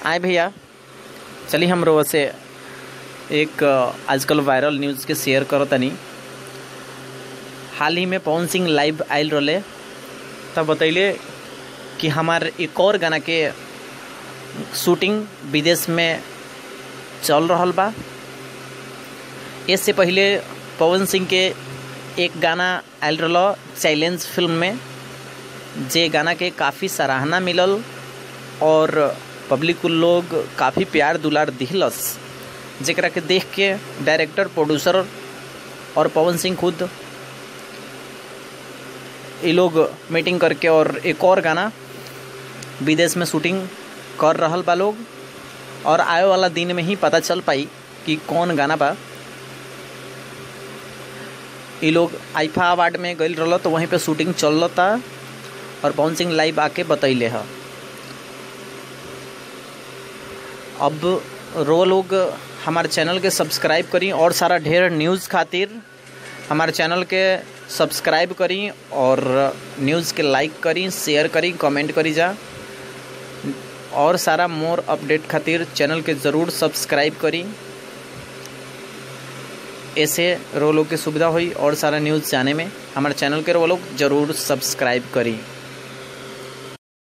आए भैया, चलिए हम रोज से एक आजकल वायरल न्यूज़ के शेयर करो तनी। हाल ही में पवन सिंह लाइव आयल रहे तब बतैले कि हमार एक और गाना के शूटिंग विदेश में चल रहल बा। इससे पहले पवन सिंह के एक गाना आयल रहा चैलेंज फिल्म में, जे गाना के काफ़ी सराहना मिलल और पब्लिक लोग काफ़ी प्यार दुलार दिलस, जेकरा के देख के डायरेक्टर प्रोड्यूसर और पवन सिंह खुद ये लोग मीटिंग करके और एक और गाना विदेश में शूटिंग कर रहल बा लोग। और आए वाला दिन में ही पता चल पाई कि कौन गाना बा। ये लोग आईफा अवार्ड में गए रहा तो वहीं पे शूटिंग चल रहा था और पवन सिंह लाइव आके बतैले है। अब रो लोग हमारे चैनल के सब्सक्राइब करी और सारा ढेर न्यूज़ खातिर हमारे चैनल के सब्सक्राइब करी और न्यूज़ के लाइक करी, शेयर करी, कमेंट करी जा। और सारा मोर अपडेट खातिर चैनल के ज़रूर सब्सक्राइब करी, ऐसे रो लोग की सुविधा हुई और सारा न्यूज़ जाने में हमारे चैनल के रो लोग ज़रूर सब्सक्राइब करी।